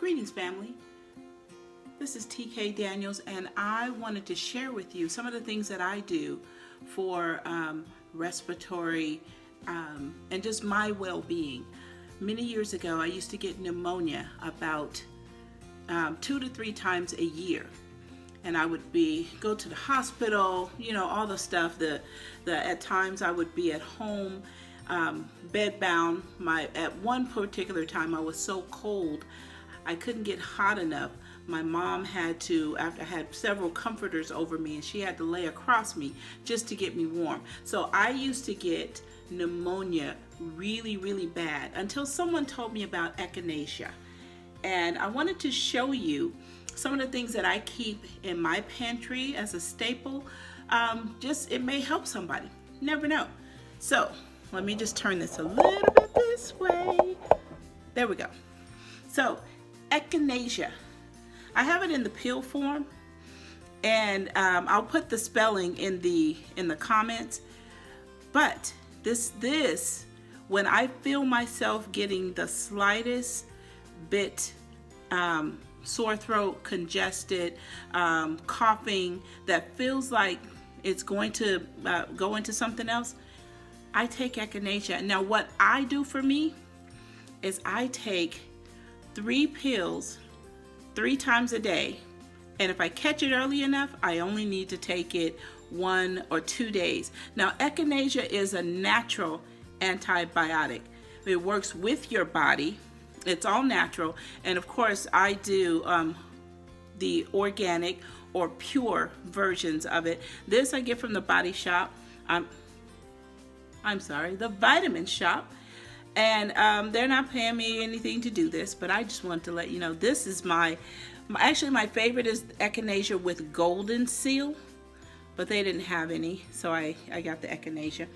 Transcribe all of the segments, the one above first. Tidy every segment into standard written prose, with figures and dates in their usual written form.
Greetings, family. This is TK Daniels, and I wanted to share with you some of the things that I do for respiratory and just my well-being. Many years ago, I used to get pneumonia about 2 to 3 times a year. And I would go to the hospital, you know, all the stuff. At times I would be at home, bedbound. At one particular time, I was so cold, I couldn't get hot enough. My mom had to, after I had several comforters over me, and she had to lay across me just to get me warm. So I used to get pneumonia really, really bad until someone told me about Echinacea. And I wanted to show you some of the things that I keep in my pantry as a staple. It may help somebody. You never know. So let me just turn this a little bit this way. There we go. So Echinacea. I have it in the pill form, and I'll put the spelling in the comments. But this, when I feel myself getting the slightest bit sore throat, congested, coughing, that feels like it's going to go into something else, I take Echinacea. Now what I do for me is I take 3 pills 3 times a day, and if I catch it early enough, I only need to take it 1 or 2 days. Now Echinacea is a natural antibiotic. It works with your body. It's all natural, and of course I do the organic or pure versions of it. This I get from the Body Shop. The Vitamin Shop, and they're not paying me anything to do this, but I just want to let you know this is my favorite is Echinacea with golden seal, but they didn't have any, so I got the Echinacea.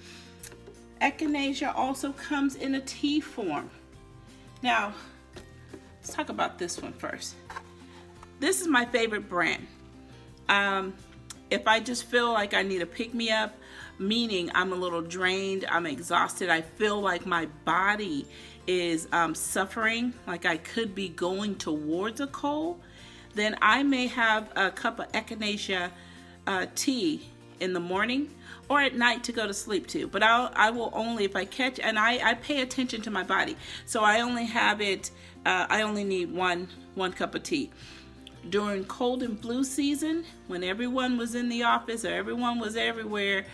Echinacea also comes in a tea form. Now, let's talk about this one first. This is my favorite brand. If I just feel like I need a pick-me-up, meaning I'm a little drained, I'm exhausted, I feel like my body is suffering, like I could be going towards a cold, then I may have a cup of Echinacea tea in the morning or at night to go to sleep to. But I will only, if I catch, and I pay attention to my body, so I only have it, I only need one cup of tea. During cold and flu season, when everyone was in the office or everyone was everywhere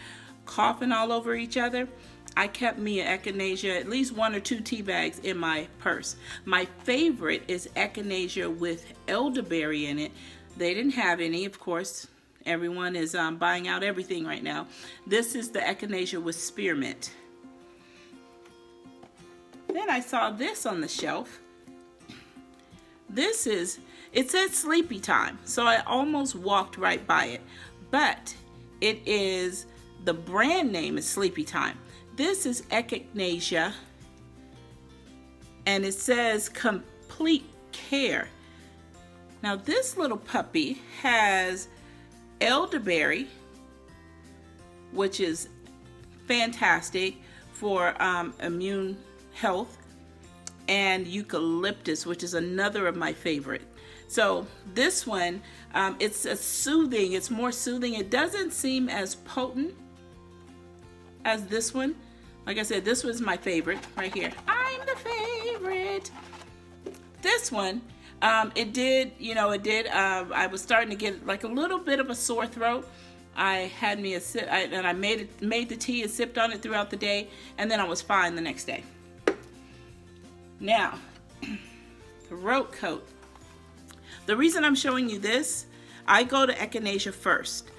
coughing all over each other, I kept me an Echinacea, at least 1 or 2 tea bags in my purse. My favorite is Echinacea with elderberry in it. They didn't have any, of course. Everyone is buying out everything right now. This is the Echinacea with spearmint. Then I saw this on the shelf. It said sleepy time, so I almost walked right by it. But the brand name is Sleepy Time. This is Echinacea, and it says Complete Care. Now this little puppy has elderberry, which is fantastic for immune health, and eucalyptus, which is another of my favorite. So this one, it's more soothing. It doesn't seem as potent as this one. Like I said, this was my favorite right here. I'm the favorite. This one, I was starting to get like a little bit of a sore throat. I had me a sip, and I made the tea and sipped on it throughout the day, and then I was fine the next day. Now, throat coat. The reason I'm showing you this, I go to Echinacea first.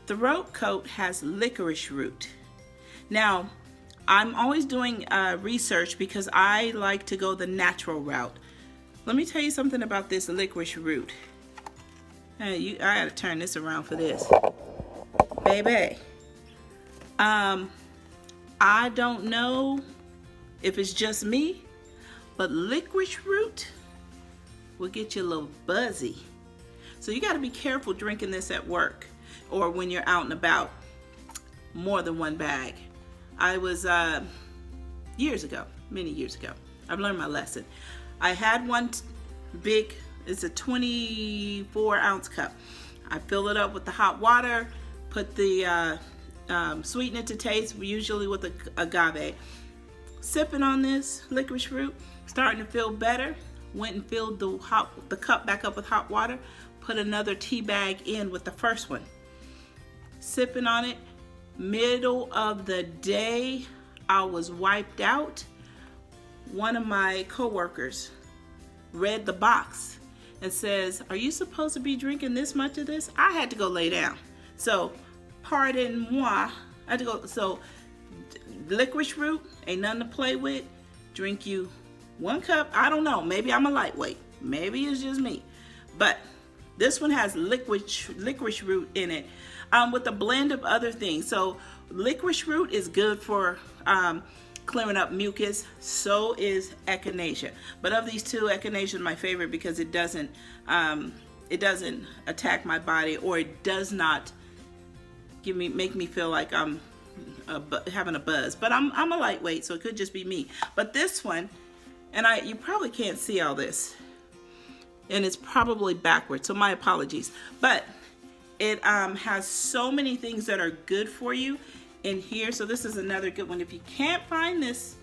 Throat coat has licorice root. Now, I'm always doing research because I like to go the natural route. Let me tell you something about this licorice root. I gotta turn this around for this. Baby. I don't know if it's just me, but licorice root will get you a little buzzy. So you gotta be careful drinking this at work or when you're out and about. More than 1 bag. I was, many years ago, I've learned my lesson. I had one big, it's a 24-ounce cup. I fill it up with the hot water, put the sweeten it to taste, usually with agave. Sipping on this licorice root, starting to feel better. Went and filled the cup back up with hot water, put another tea bag in with the first one. Sipping on it, middle of the day, I was wiped out. One of my coworkers read the box and says, "Are you supposed to be drinking this much of this?" I had to go lay down. So, pardon moi, I had to go. So, licorice root ain't nothing to play with. Drink you 1 cup. I don't know. Maybe I'm a lightweight. Maybe it's just me. But this one has licorice root in it with a blend of other things. So licorice root is good for clearing up mucus. So is Echinacea. But of these two, Echinacea is my favorite because it doesn't attack my body, or it does not make me feel like I'm having a buzz. But I'm a lightweight, so it could just be me. But this one, and you probably can't see all this, and it's probably backwards, so my apologies. But it has so many things that are good for you in here. So this is another good one. If you can't find this,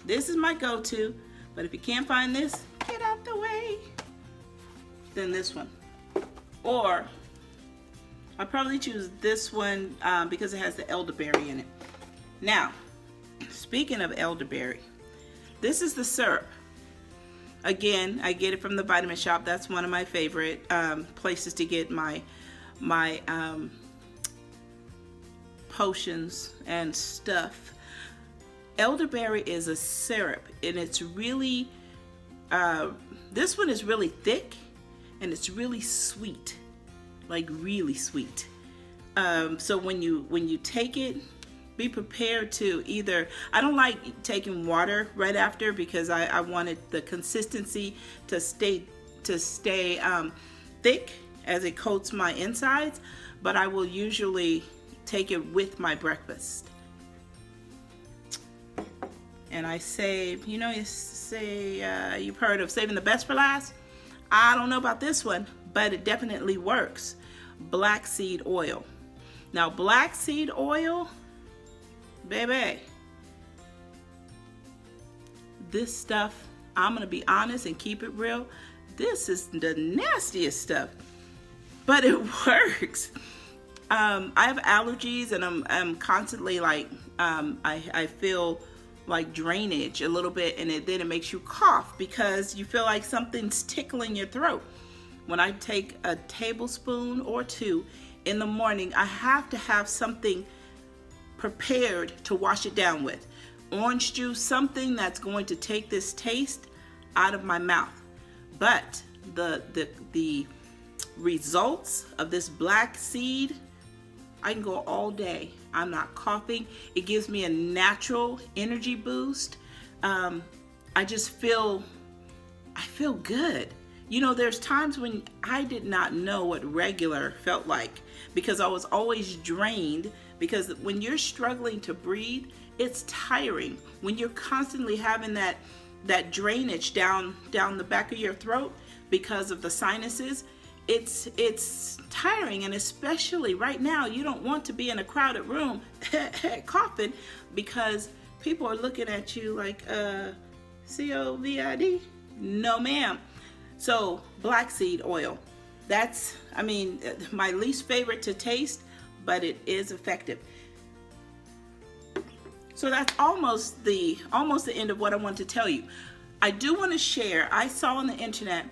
this is my go-to. But if you can't find this, get out the way. Then this one. Or I probably choose this one because it has the elderberry in it. Now, speaking of elderberry, this is the syrup. Again, I get it from the vitamin shop. That's one of my favorite places to get my potions and stuff. Elderberry is a syrup, and it's really, this one is really thick, and it's really sweet, like really sweet. So when you take it, be prepared to either, I don't like taking water right after because I wanted the consistency to stay thick as it coats my insides, but I will usually take it with my breakfast. And I save, you say, you've heard of saving the best for last? I don't know about this one, but it definitely works. Black seed oil. Now, black seed oil, baby, this stuff, I'm gonna be honest and keep it real, this is the nastiest stuff, but it works. I have allergies, and I'm constantly like, I feel like drainage a little bit, and then it makes you cough because you feel like something's tickling your throat. When I take a tablespoon or 2 in the morning, I have to have something prepared to wash it down with. Orange juice, something that's going to take this taste out of my mouth. But the results of this black seed, I can go all day. I'm not coughing. It gives me a natural energy boost. I just feel good. You know, there's times when I did not know what regular felt like because I was always drained. Because when you're struggling to breathe, it's tiring. When you're constantly having that drainage down the back of your throat because of the sinuses, it's tiring. And especially right now, you don't want to be in a crowded room coughing because people are looking at you like COVID? No, ma'am. So black seed oil, that's, I mean, my least favorite to taste, but it is effective. So that's almost the end of what I want to tell you. I do want to share, I saw on the internet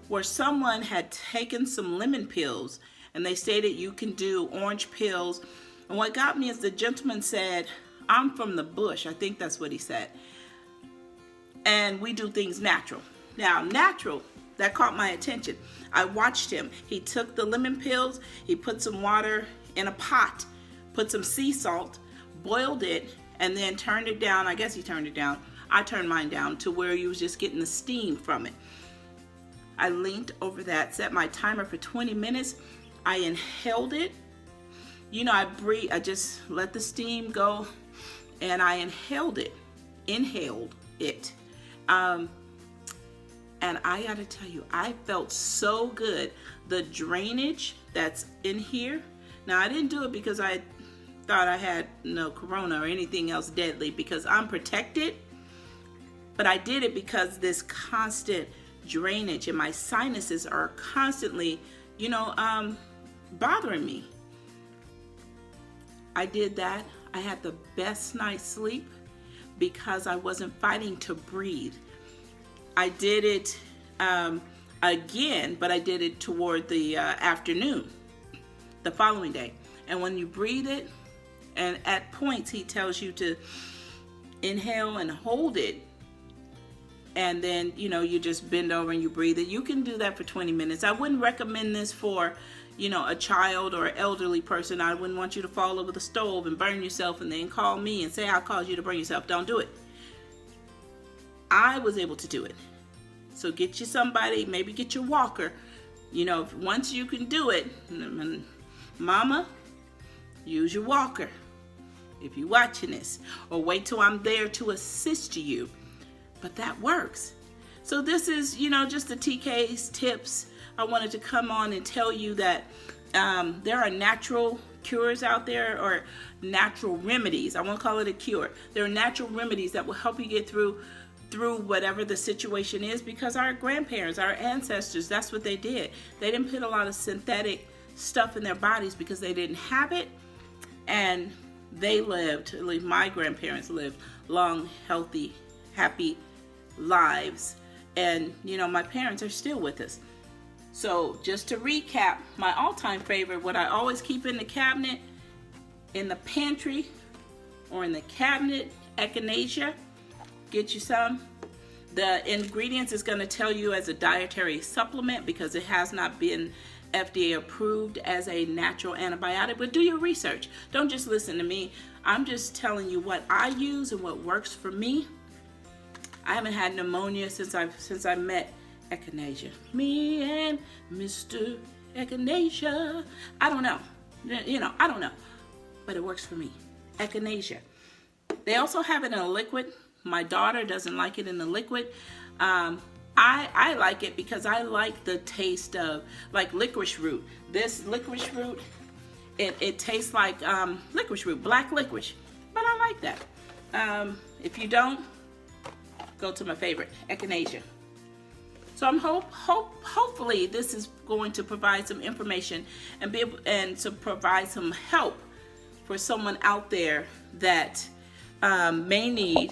where someone had taken some lemon pills, and they stated you can do orange pills. And what got me is the gentleman said, "I'm from the bush." I think that's what he said. And we do things natural. Now, natural, that caught my attention. I watched him. He took the lemon pills, he put some water in a pot, put some sea salt, boiled it, and then turned it down. I guess he turned it down. I turned mine down to where you was just getting the steam from it. I leaned over that, set my timer for 20 minutes. I inhaled it. You know, I just let the steam go, and I inhaled it. And I gotta tell you, I felt so good. The drainage that's in here. Now, I didn't do it because I thought I had no corona or anything else deadly, because I'm protected. But I did it because this constant drainage and my sinuses are constantly, bothering me. I did that. I had the best night's sleep because I wasn't fighting to breathe. I did it again, but I did it toward the afternoon, the following day. And when you breathe it, and at points he tells you to inhale and hold it, and then you just bend over and you breathe it. You can do that for 20 minutes. I wouldn't recommend this for a child or an elderly person. I wouldn't want you to fall over the stove and burn yourself and then call me and say I caused you to burn yourself. Don't do it. I was able to do it. So get you somebody, maybe get your walker. Once you can do it, mama, use your walker if you're watching this, or wait till I'm there to assist you. But that works. So this is, just the TK's tips. I wanted to come on and tell you that there are natural cures out there, or natural remedies. I won't call it a cure. There are natural remedies that will help you get through whatever the situation is, because our grandparents, our ancestors, that's what they did. They didn't put a lot of synthetic stuff in their bodies because they didn't have it, and they lived, at least my grandparents lived, long, healthy, happy lives. And my parents are still with us. So just to recap, my all-time favorite, what I always keep in the cabinet, in the pantry, or in the cabinet, Echinacea. Get you some. The ingredients is going to tell you as a dietary supplement because it has not been FDA approved as a natural antibiotic. But do your research. Don't just listen to me. I'm just telling you what I use and what works for me. I haven't had pneumonia since I met Echinacea. Me and Mr. Echinacea. I don't know. I don't know. But it works for me. Echinacea. They also have it in a liquid. My daughter doesn't like it in the liquid. I like it because I like the taste of like licorice root. This licorice root, it tastes like licorice root, black licorice. But I like that. If you don't, go to my favorite, Echinacea. So I'm hopefully this is going to provide some information and to provide some help for someone out there that may need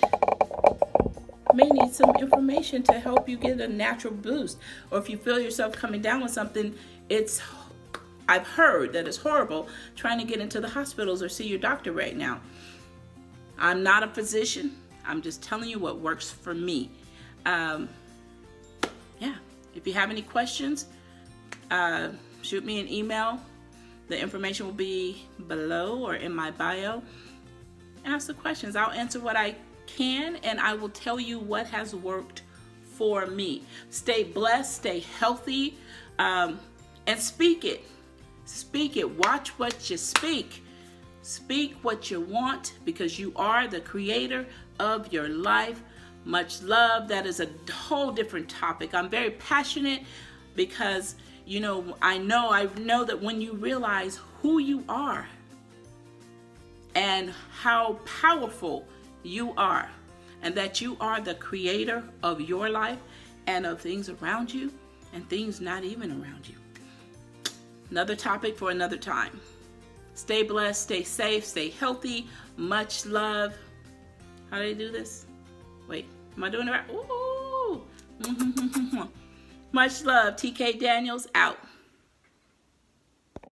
some information to help you get a natural boost. Or if you feel yourself coming down with something, I've heard that it's horrible trying to get into the hospitals or see your doctor right now. I'm not a physician. I'm just telling you what works for me. If you have any questions, shoot me an email. The information will be below or in my bio. Ask the questions. I'll answer what I can, and I will tell you what has worked for me. Stay blessed, stay healthy, and speak it. Speak it. Watch what you speak. Speak what you want, because you are the creator of your life. Much love. That is a whole different topic. I'm very passionate because, I know that when you realize who you are and how powerful you are, and that you are the creator of your life and of things around you and things not even around you. Another topic for another time. Stay blessed, stay safe, stay healthy. Much love. How do I do this? Wait, am I doing it right? Ooh. Much love. TK Daniels out.